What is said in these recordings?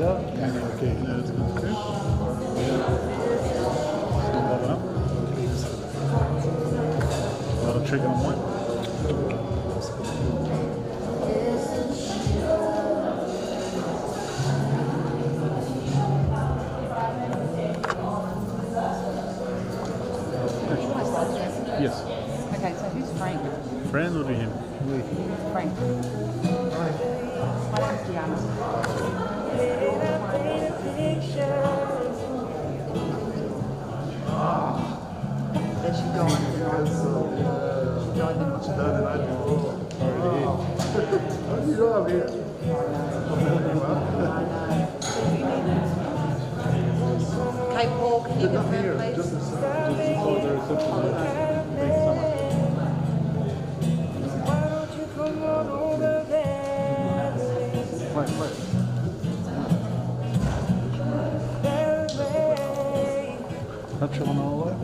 Okay, that's good. Okay. Warm up. A lot of chicken on one. Yes. Okay, so who's Frank? Friend or him? Frank. My name's Diana. There she gone. She done it, I do. How do you know I'm here? Okay, Paul, can you Not confirm, here, please? just a second. For the reception. Thanks so much. Wait. Not sure on all that.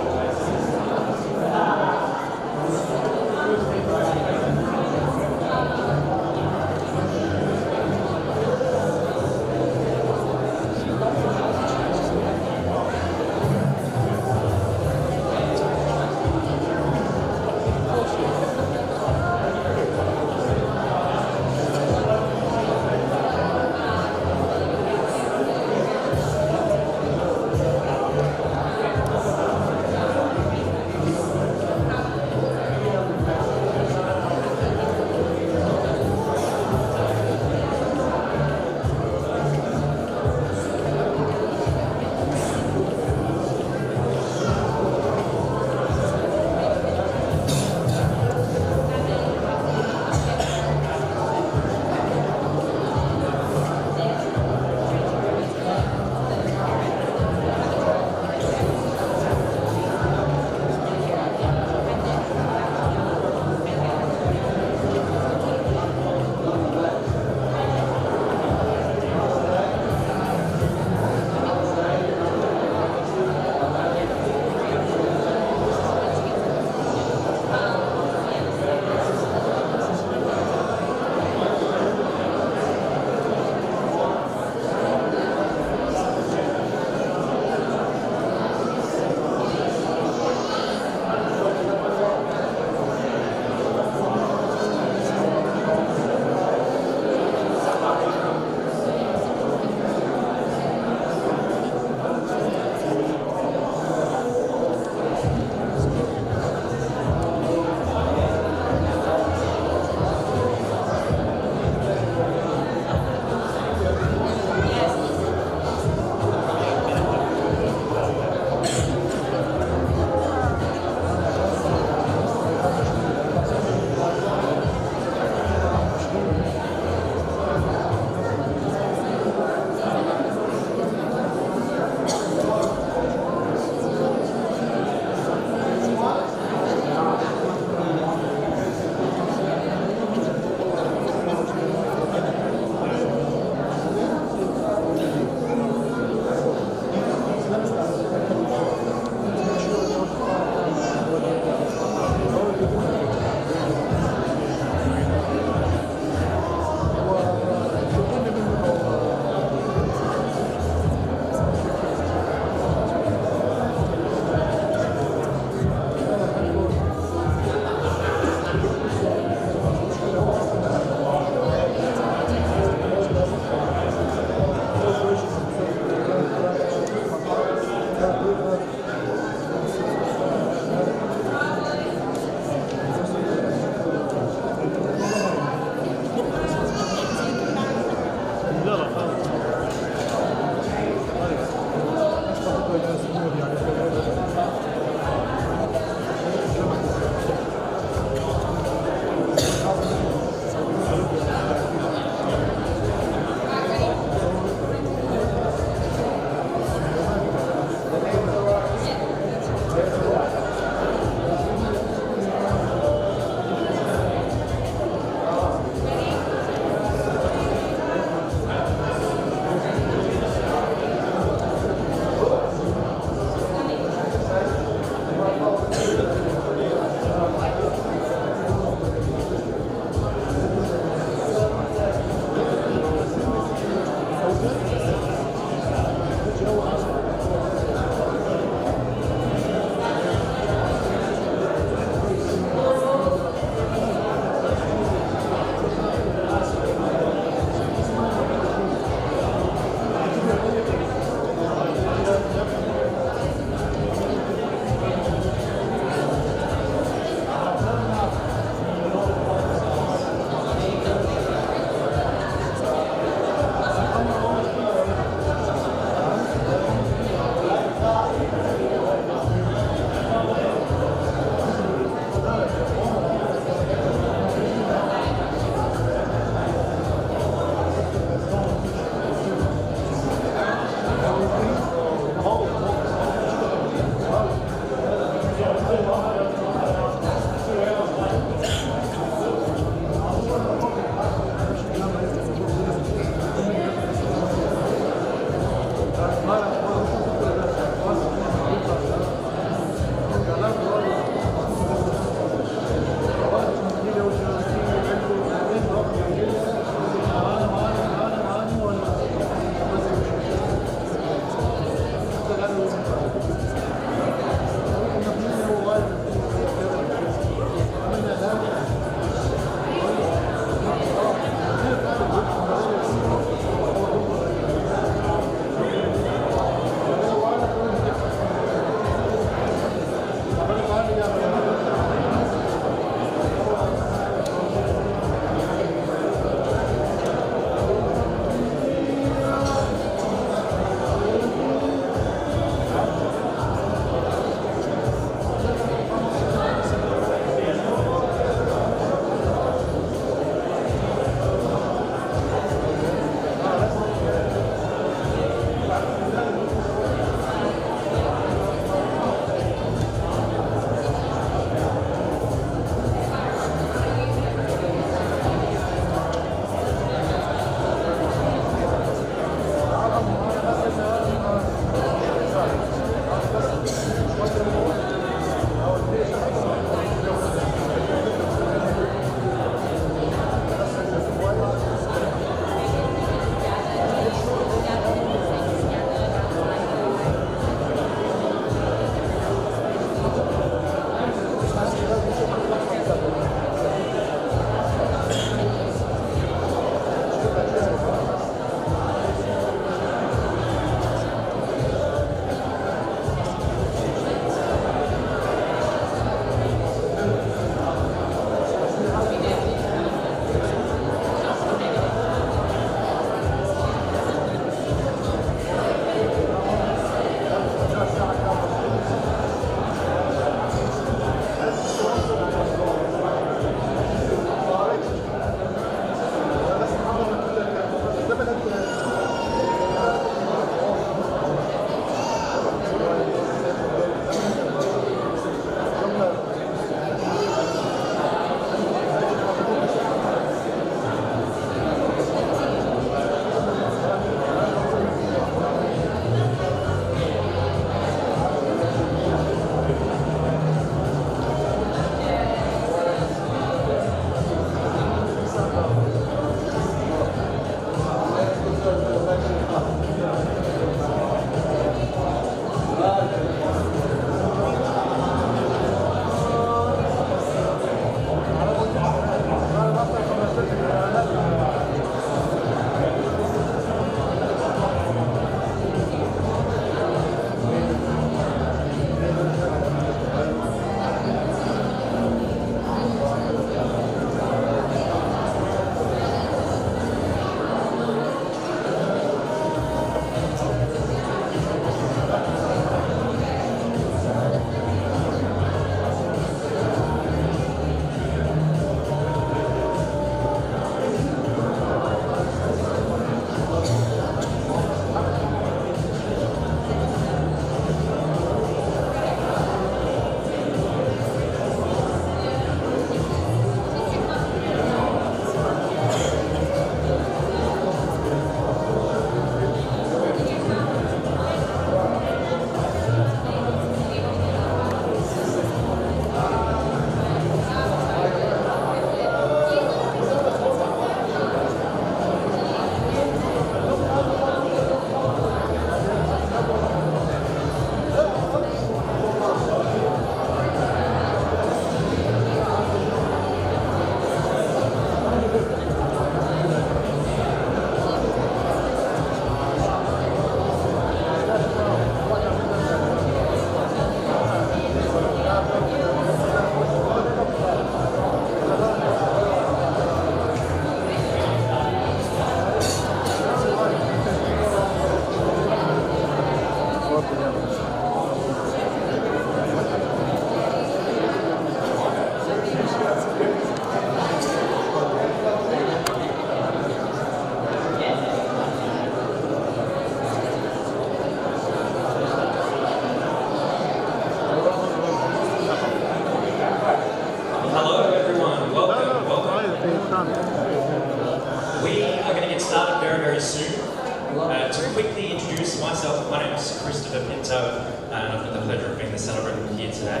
To quickly introduce myself, my name is Christopher Pinto, and I've got the pleasure of being the celebrant here today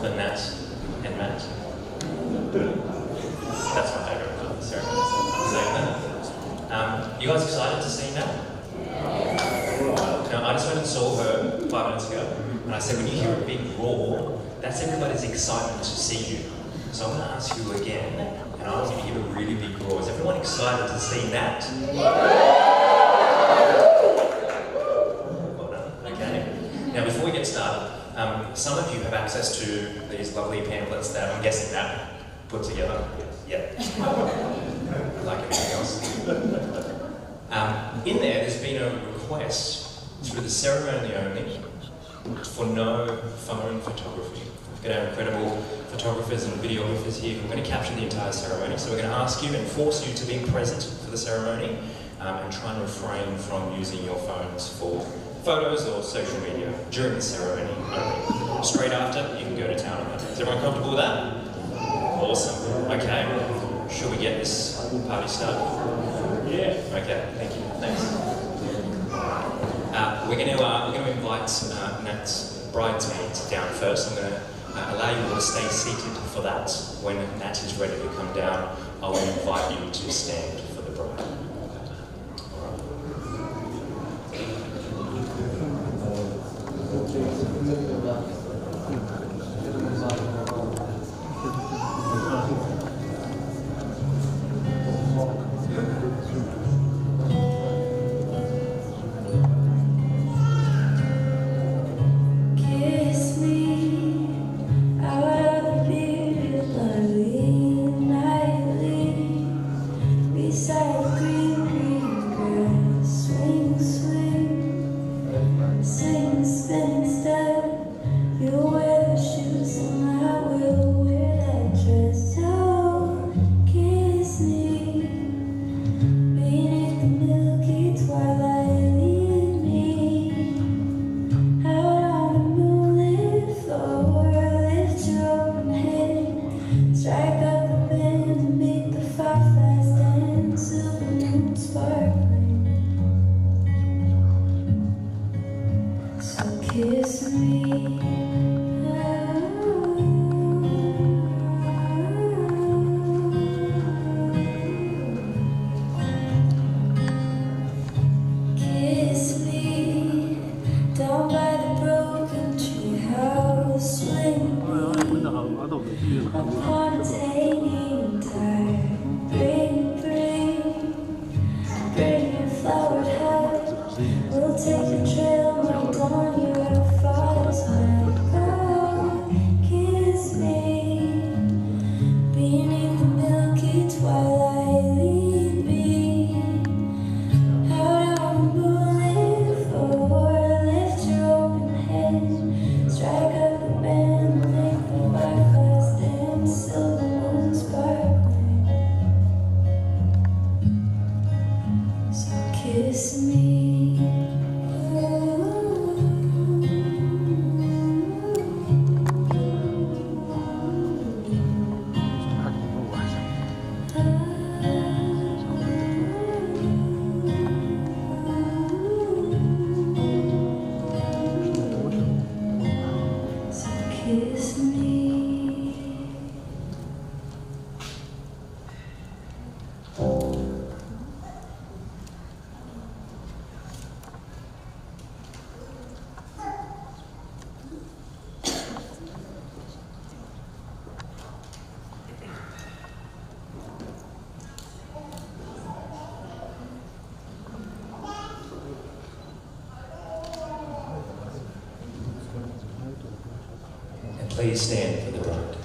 for Nat and Matt. That's my favourite part of the ceremony, so I'm saying that. You guys excited to see Nat? Now, I just went and saw her 5 minutes ago, and I said, when you hear a big roar, that's everybody's excitement to see you. So I'm going to ask you again, and I want you to give a really big roar. Is everyone excited to see Nat? Well done. Okay. Now, before we get started, some of you have access to these lovely pamphlets that I'm guessing Nat put together. Yeah. Like everything else. In there's been a request through the ceremony only for no phone photography. We've got our incredible photographers and videographers here who are going to capture the entire ceremony. So we're going to ask you and force you to be present for the ceremony and try and refrain from using your phones for photos or social media during the ceremony only. Straight after, you can go to town on that. Is everyone comfortable with that? Awesome. Okay. Should we get this party started? Yeah. Okay. Thank you. Thanks. We're going to invite Nat's bridesmaids down first. I'm going to allow you all to stay seated for that. When Nat is ready to come down, I will invite you to stand for the bride. Please stand for the bride.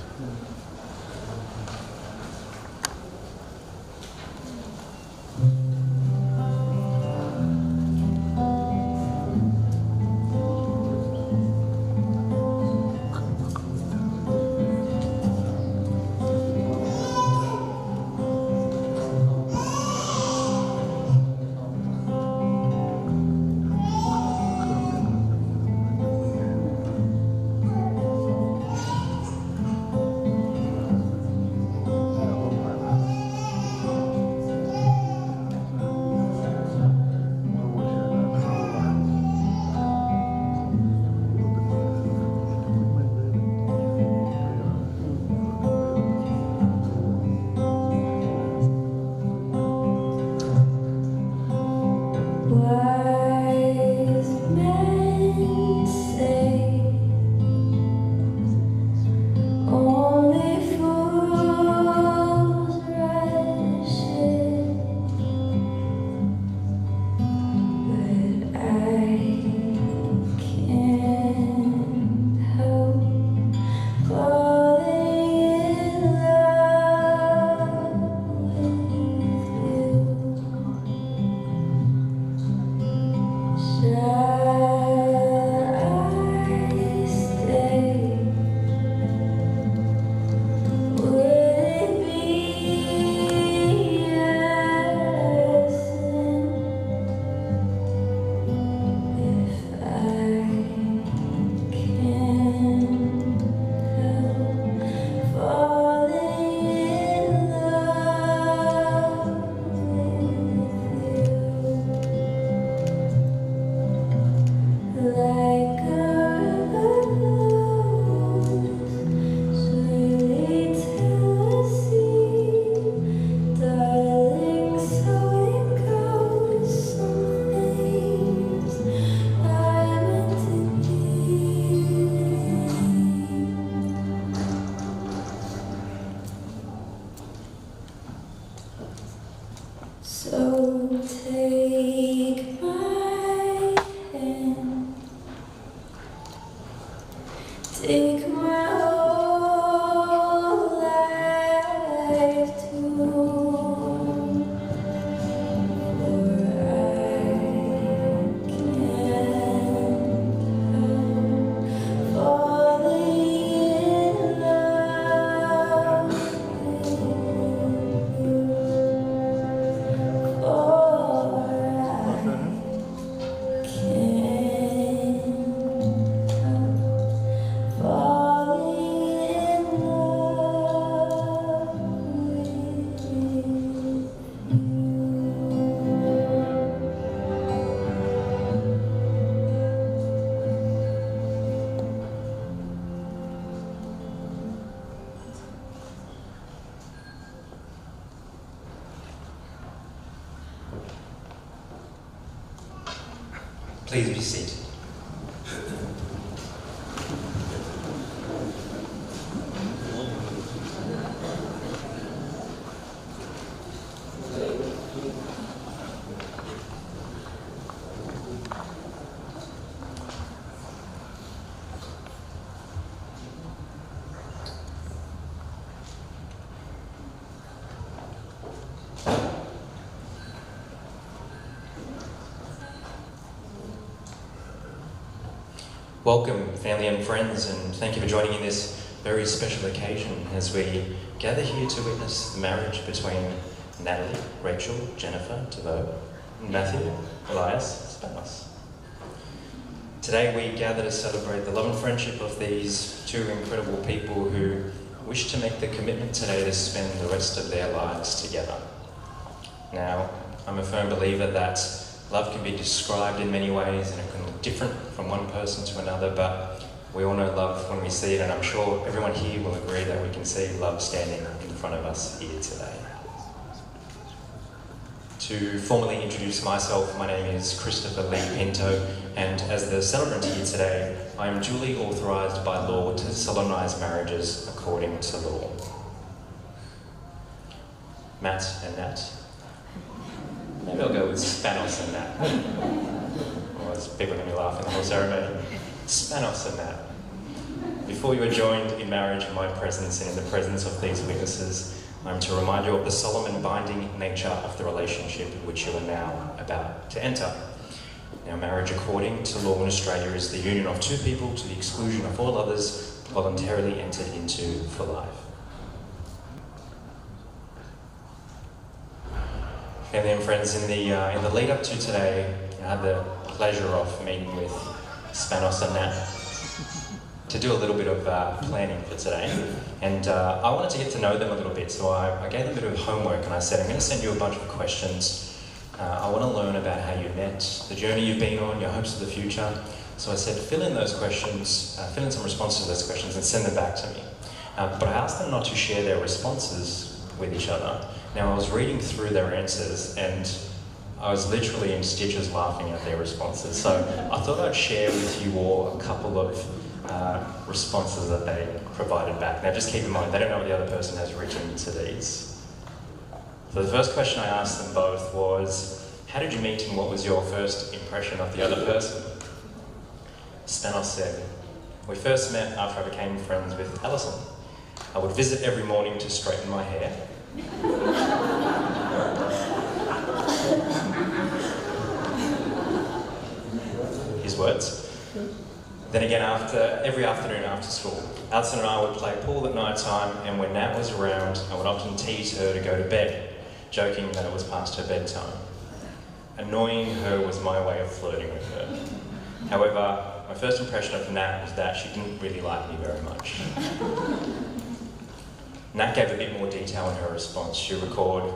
Take my whole life too, for I can't help falling in love with you, for I can't falling in love with you. Please be seated. Welcome, family and friends, and thank you for joining in this very special occasion as we gather here to witness the marriage between Natalie, Rachel, Jennifer, DeVoe, Matthew, Elias, Spanos. Today we gather to celebrate the love and friendship of these two incredible people who wish to make the commitment today to spend the rest of their lives together. Now, I'm a firm believer that love can be described in many ways and it can look different from one person to another, but we all know love when we see it, and I'm sure everyone here will agree that we can see love standing in front of us here today. To formally introduce myself, my name is Christopher Lee Pinto, and as the celebrant here today, I am duly authorised by law to solemnise marriages according to law. Matt and Nat. Maybe I'll go with Spanos and Nat. Otherwise, people are going to be laughing the whole ceremony. Spanos and Nat. Before you are joined in marriage in my presence and in the presence of these witnesses, I'm to remind you of the solemn and binding nature of the relationship which you are now about to enter. Now, marriage according to law in Australia is the union of two people to the exclusion of all others voluntarily entered into for life. Family and friends, in the lead up to today, I had the pleasure of meeting with Spanos and Nat to do a little bit of planning for today, and I wanted to get to know them a little bit, so I gave them a bit of homework and I said, I'm going to send you a bunch of questions. I want to learn about how you met, the journey you've been on, your hopes for the future. So I said, fill in those questions, fill in some responses to those questions and send them back to me. But I asked them not to share their responses with each other. Now, I was reading through their answers and I was literally in stitches laughing at their responses. So I thought I'd share with you all a couple of responses that they provided back. Now, just keep in mind, they don't know what the other person has written to these. So the first question I asked them both was, how did you meet and what was your first impression of the other person? Spanos said, we first met after I became friends with Alison. I would visit every morning to straighten my hair. His words. Then again, every afternoon after school, Alison and I would play pool at night time, and when Nat was around, I would often tease her to go to bed, joking that it was past her bedtime. Annoying her was my way of flirting with her. However, my first impression of Nat was that she didn't really like me very much. Nat gave a bit more detail in her response. She recalled,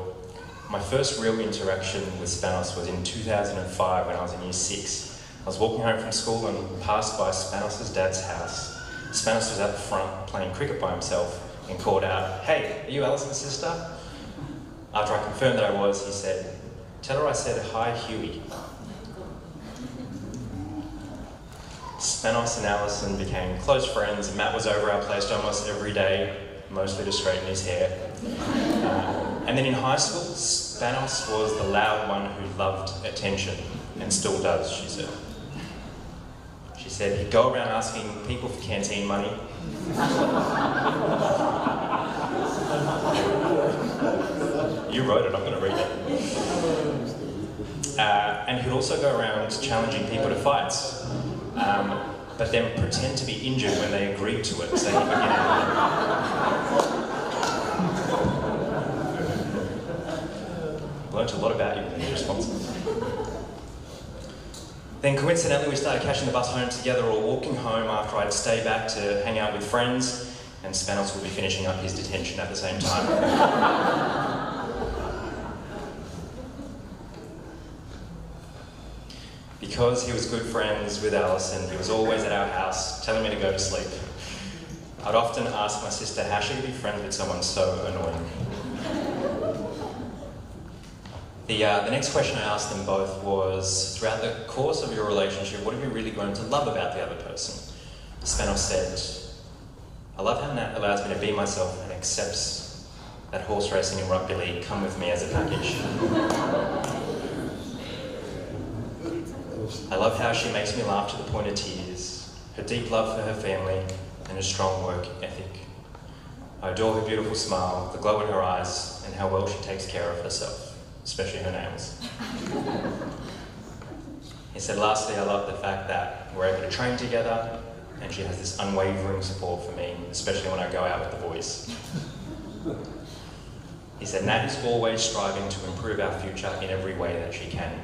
my first real interaction with Spanos was in 2005 when I was in year 6. I was walking home from school and passed by Spanos' dad's house. Spanos was at the front playing cricket by himself and called out, hey, are you Alison's sister? After I confirmed that I was, he said, tell her I said hi, Huey. Spanos and Alison became close friends, and Matt was over our place almost every day, mostly to straighten his hair. And then in high school, Spanos was the loud one who loved attention, and still does, she said. She said he'd go around asking people for canteen money. You wrote it, I'm going to read it. And he'd also go around challenging people to fights, but then pretend to be injured when they agreed to it, so he could get out of it. Learned a lot about you in these responses. Then coincidentally we started catching the bus home together or walking home after I'd stay back to hang out with friends, and Spanos would be finishing up his detention at the same time. Because he was good friends with Alison, he was always at our house telling me to go to sleep. I'd often ask my sister how she could be friends with someone so annoying. The next question I asked them both was, throughout the course of your relationship, what have you really grown to love about the other person? Spanos said, I love how Nat allows me to be myself and accepts that horse racing and rugby league come with me as a package. I love how she makes me laugh to the point of tears, her deep love for her family, and her strong work ethic. I adore her beautiful smile, the glow in her eyes, and how well she takes care of herself, especially her nails. He said, lastly, I love the fact that we're able to train together, and she has this unwavering support for me, especially when I go out with the boys. He said, Nat is always striving to improve our future in every way that she can.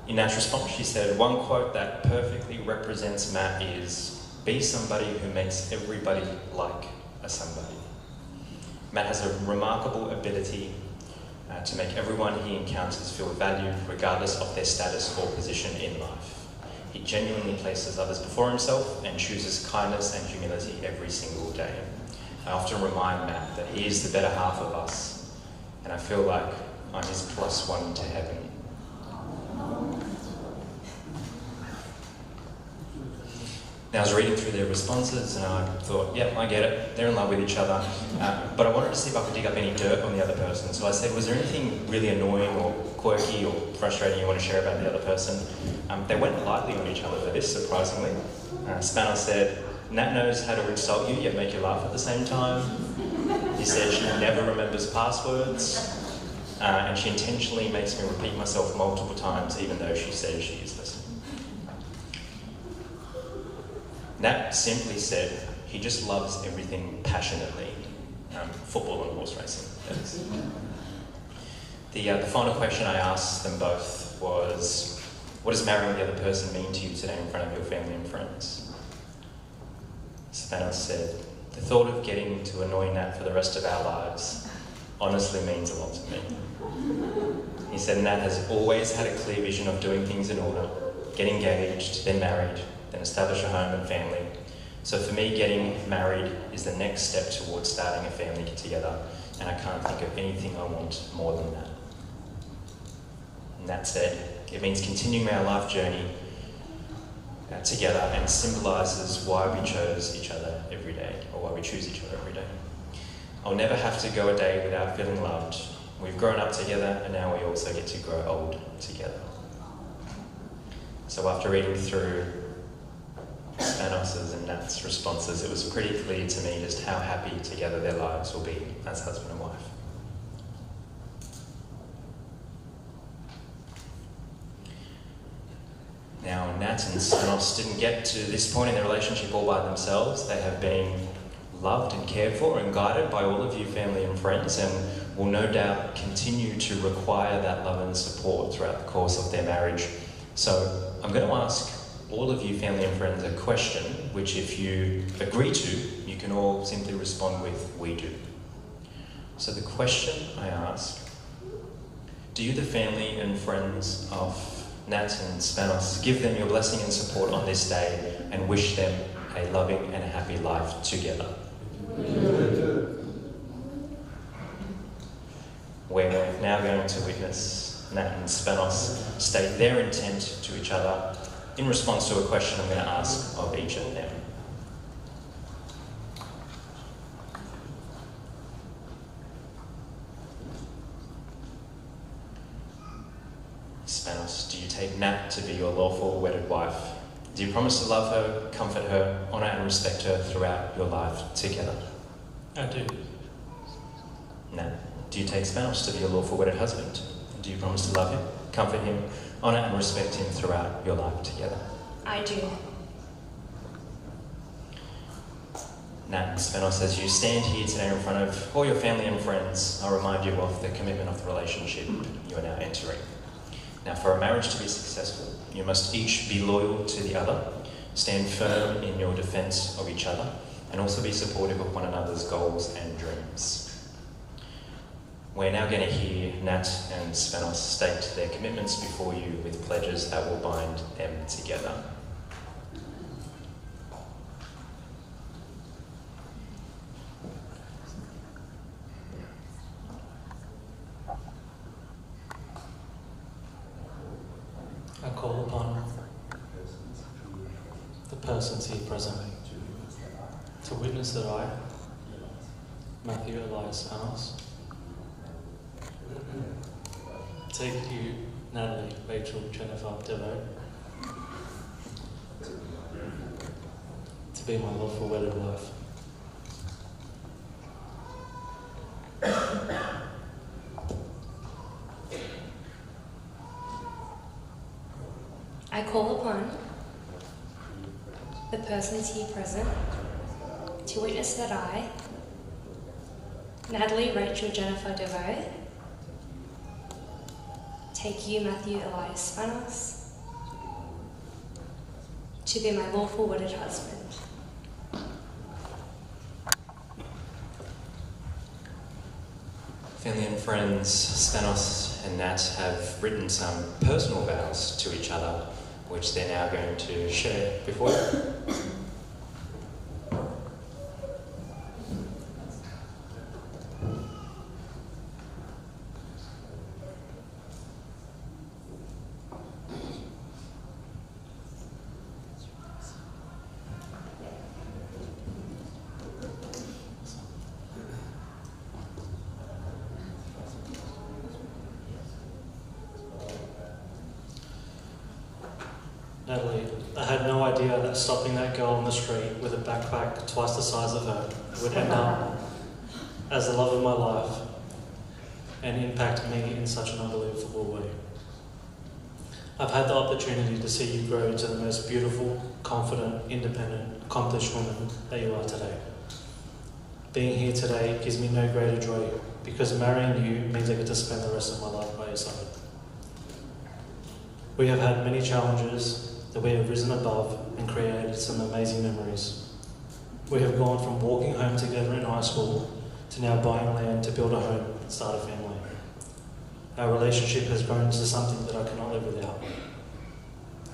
In Nat's response, she said, one quote that perfectly represents Matt is, be somebody who makes everybody like a somebody. Matt has a remarkable ability to make everyone he encounters feel valued regardless of their status or position in life. He genuinely places others before himself and chooses kindness and humility every single day. I often remind Matt that he is the better half of us, and I feel like I'm his +1 to heaven. Now, I was reading through their responses and I thought, yep, I get it, they're in love with each other, but I wanted to see if I could dig up any dirt on the other person. So I said, was there anything really annoying or quirky or frustrating you want to share about the other person? They went lightly on each other for this, surprisingly. Spanos said, Nat knows how to insult you yet make you laugh at the same time. He said she never remembers passwords, and she intentionally makes me repeat myself multiple times even though she says she is listening. Nat simply said he just loves everything passionately. Football and horse racing, that is. The final question I asked them both was, what does marrying the other person mean to you today in front of your family and friends? Spanos said, the thought of getting to annoy Nat for the rest of our lives honestly means a lot to me. He said Nat has always had a clear vision of doing things in order, get engaged, then married, then establish a home and family. So for me, getting married is the next step towards starting a family together, and I can't think of anything I want more than that. And that said, it means continuing our life journey together and symbolises why we chose each other every day, or why we choose each other every day. I'll never have to go a day without feeling loved. We've grown up together, and now we also get to grow old together. So after reading through Spanos's and Nat's responses, it was pretty clear to me just how happy together their lives will be as husband and wife. Now, Nat and Spanos didn't get to this point in their relationship all by themselves. They have been loved and cared for and guided by all of you, family and friends, and will no doubt continue to require that love and support throughout the course of their marriage. So I'm going to ask all of you, family and friends, a question which, if you agree to, you can all simply respond with, we do. So the question I ask, do you, the family and friends of Nat and Spanos, give them your blessing and support on this day and wish them a loving and happy life together? We're now going to witness Nat and Spanos state their intent to each other in response to a question I'm going to ask of each of them. Spanos. Spanos, do you take Nat to be your lawful wedded wife? Do you promise to love her, comfort her, honour and respect her throughout your life together? I do. Nat, do you take Spanos to be your lawful wedded husband? Do you promise to love him, comfort him, honour and respect him throughout your life together? I do. Nat, Spanos, as you stand here today in front of all your family and friends, I'll remind you of the commitment of the relationship you are now entering. Now, for a marriage to be successful, you must each be loyal to the other, stand firm in your defence of each other, and also be supportive of one another's goals and dreams. We're now going to hear Nat and Spanos state their commitments before you with pledges that will bind them together. I call upon the persons here present to witness that I, Matthew Elias Spanos, take you, Natalie, Rachel, Jennifer, Devo, to be my lawful wedded wife. I call upon the persons here present to witness that I, Natalie, Rachel, Jennifer, Devo, take you, Matthew Elias Spanos, to be my lawful wedded husband. Family and friends, Spanos and Nat have written some personal vows to each other, which they're now going to share before you. Natalie, I had no idea that stopping that girl on the street with a backpack twice the size of her would end up as the love of my life and impact me in such an unbelievable way. I've had the opportunity to see you grow into the most beautiful, confident, independent, accomplished woman that you are today. Being here today gives me no greater joy because marrying you means I get to spend the rest of my life by your side. We have had many challenges that we have risen above and created some amazing memories. We have gone from walking home together in high school to now buying land to build a home and start a family. Our relationship has grown into something that I cannot live without.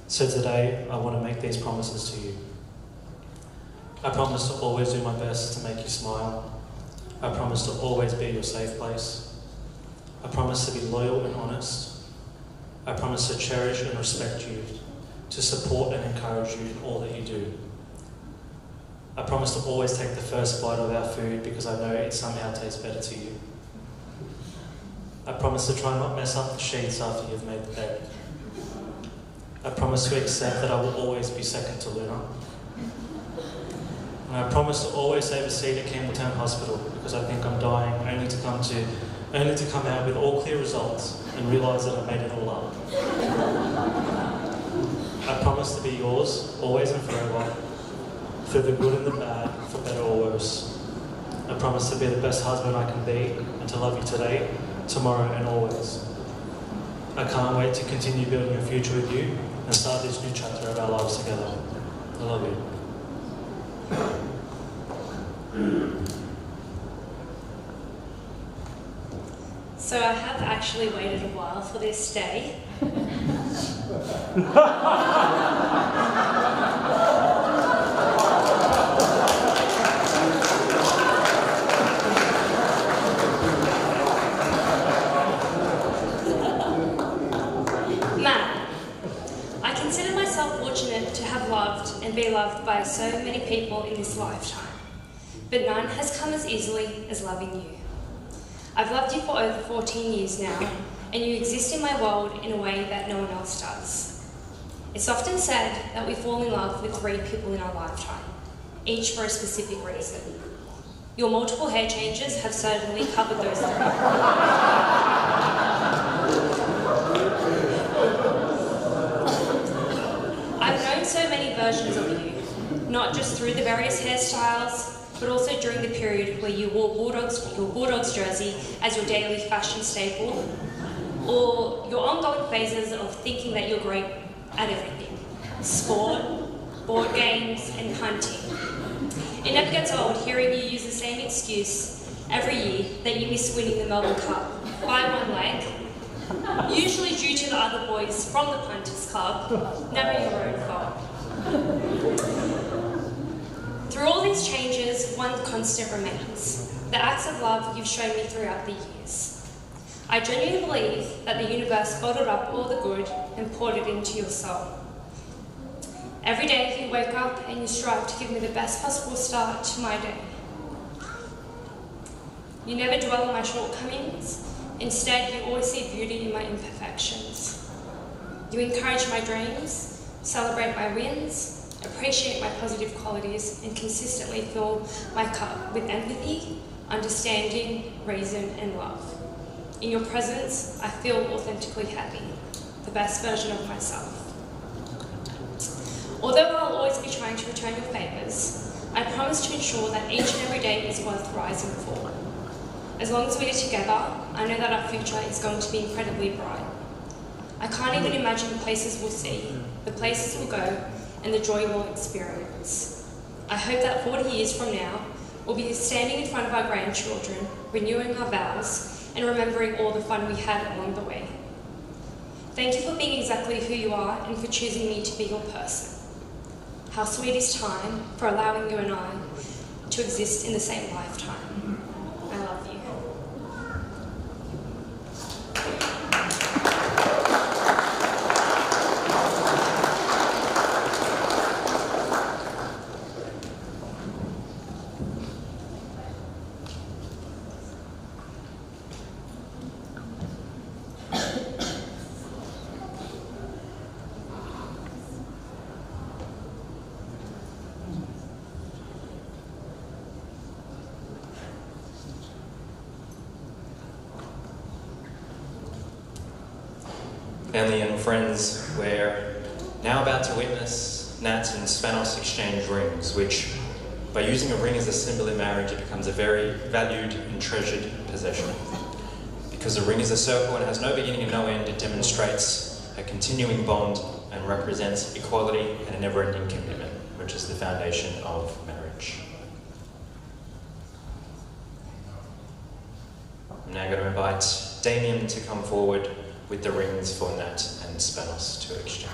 So today, I want to make these promises to you. I promise to always do my best to make you smile. I promise to always be your safe place. I promise to be loyal and honest. I promise to cherish and respect you, to support and encourage you in all that you do. I promise to always take the first bite of our food because I know it somehow tastes better to you. I promise to try not mess up the sheets after you've made the bed. I promise to accept that I will always be second to Luna. And I promise to always save a seat at Campbelltown Hospital because I think I'm dying only to come out with all clear results and realise that I made it all up. I promise to be yours, always and forever, through the good and the bad, for better or worse. I promise to be the best husband I can be and to love you today, tomorrow and always. I can't wait to continue building a future with you and start this new chapter of our lives together. I love you. So I have actually waited a while for this day. Matt, I consider myself fortunate to have loved and be loved by so many people in this lifetime, but none has come as easily as loving you. I've loved you for over 14 years now, and you exist in my world in a way that no one else does. It's often said that we fall in love with 3 people in our lifetime, each for a specific reason. Your multiple hair changes have certainly covered those 3. I've known so many versions of you, not just through the various hairstyles, but also during the period where you wore your Bulldogs jersey as your daily fashion staple, or your ongoing phases of thinking that you're great at everything: sport, board games, and hunting. It never gets old hearing you use the same excuse every year that you miss winning the Melbourne Cup by 1 leg, usually due to the other boys from the Punters Club, never your own fault. Through all these changes, one constant remains: the acts of love you've shown me throughout the years. I genuinely believe that the universe bottled up all the good and poured it into your soul. Every day you wake up and you strive to give me the best possible start to my day. You never dwell on my shortcomings. Instead, you always see beauty in my imperfections. You encourage my dreams, celebrate my wins, appreciate my positive qualities, and consistently fill my cup with empathy, understanding, reason, and love. In your presence, I feel authentically happy, the best version of myself. Although I'll always be trying to return your favours, I promise to ensure that each and every day is worth rising for. As long as we are together, I know that our future is going to be incredibly bright. I can't even imagine the places we'll see, the places we'll go, and the joy we'll experience. I hope that 40 years from now, we'll be standing in front of our grandchildren, renewing our vows, and remembering all the fun we had along the way. Thank you for being exactly who you are and for choosing me to be your person. How sweet is time for allowing you and I to exist in the same lifetime. I love you. Family and friends, we're now about to witness Nat and Spanos exchange rings, which, by using a ring as a symbol in marriage, it becomes a very valued and treasured possession. Because a ring is a circle and has no beginning and no end, it demonstrates a continuing bond and represents equality and a never-ending commitment, which is the foundation of marriage. I'm now going to invite Damien to come forward with the rings for Nat and Spanos to exchange.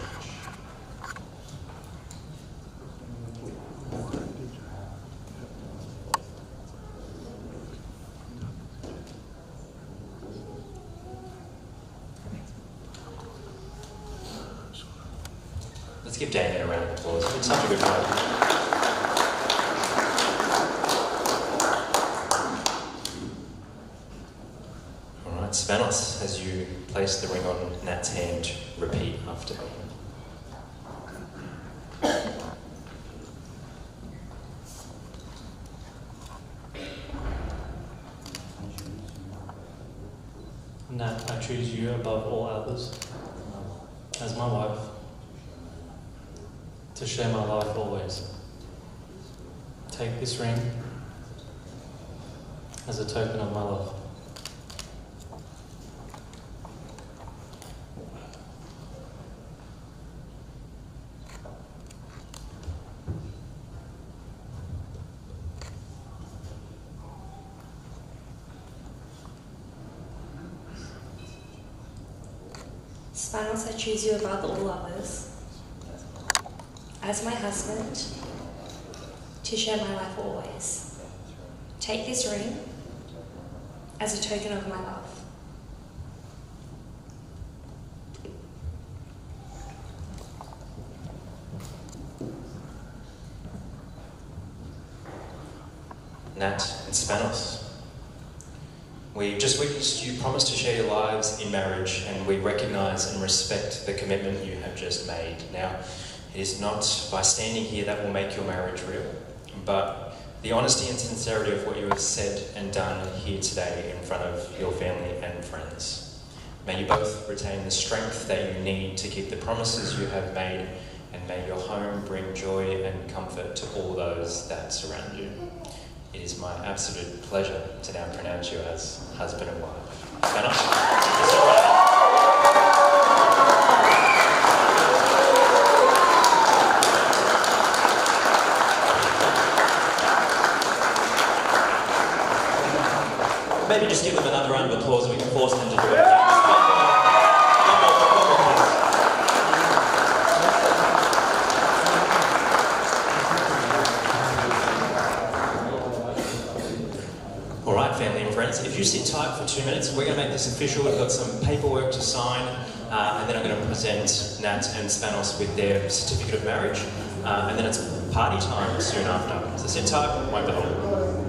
Let's give Damien a round of applause. It's such a good job. Spanos, as you place the ring on Nat's hand, repeat after me. Nat, I choose you above all others as my wife, to share my life always. Take this ring as a token of my love. Spanos, I choose you above all others as my husband, to share my life always. Take this ring as a token of my love. Nat and Spanos, We just witnessed you promise to share your lives in marriage, and we recognise and respect the commitment you have just made. Now, it is not by standing here that will make your marriage real, but the honesty and sincerity of what you have said and done here today in front of your family and friends. May you both retain the strength that you need to keep the promises you have made, and may your home bring joy and comfort to all those that surround you. It is my absolute pleasure to now pronounce you as husband and wife. Hannah, is that right? Maybe just give them another round of applause so we can force them to do it. Alright, family and friends, if you sit tight for 2 minutes, we're going to make this official. We've got some paperwork to sign, and then I'm going to present Nat and Spanos with their certificate of marriage, and then it's party time soon after. So sit tight, won't be long.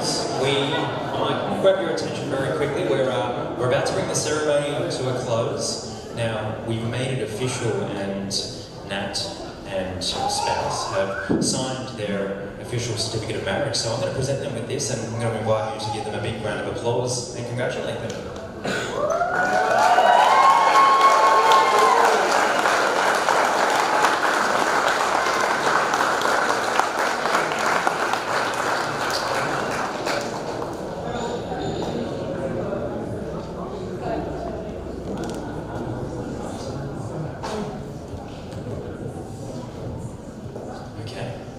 friends, I might grab your attention very quickly. We're about to bring the ceremony to a close. Now, we've made it official, and Nat and spouse have signed their official certificate of marriage. So I'm going to present them with this, and I'm going to invite you to give them a big round of applause and congratulate them.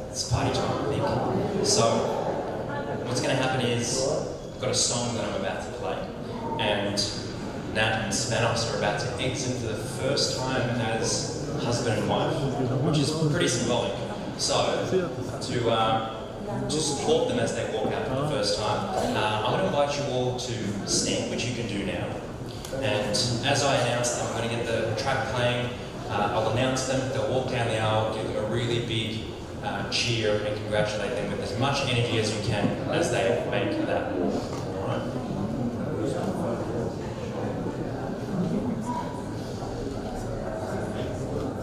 It's party time, I think. So, what's going to happen is, I've got a song that I'm about to play, and Nat and Spanos are about to exit for the first time as husband and wife, which is pretty symbolic. So, to support them as they walk out for the first time, I want to invite you all to stand, which you can do now. And as I announce them, I'm going to get the track playing. I'll announce them, they'll walk down the aisle, give them a really big cheer and congratulate them with as much energy as you can as they make that. Alright?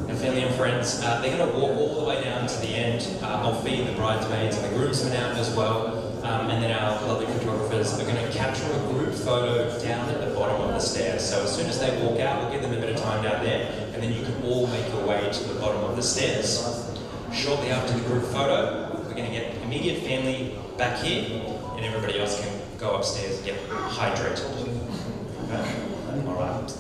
And family and friends, they're going to walk all the way down to the end. I'll feed the bridesmaids and the groomsmen out as well. And then our lovely photographers are going to capture a group photo down at the bottom of the stairs. So as soon as they walk out, we'll give them a bit of time down there, and then you can all make your way to the bottom of the stairs. Shortly after the group photo, we're going to get immediate family back here, and everybody else can go upstairs and get hydrated. Okay? All right.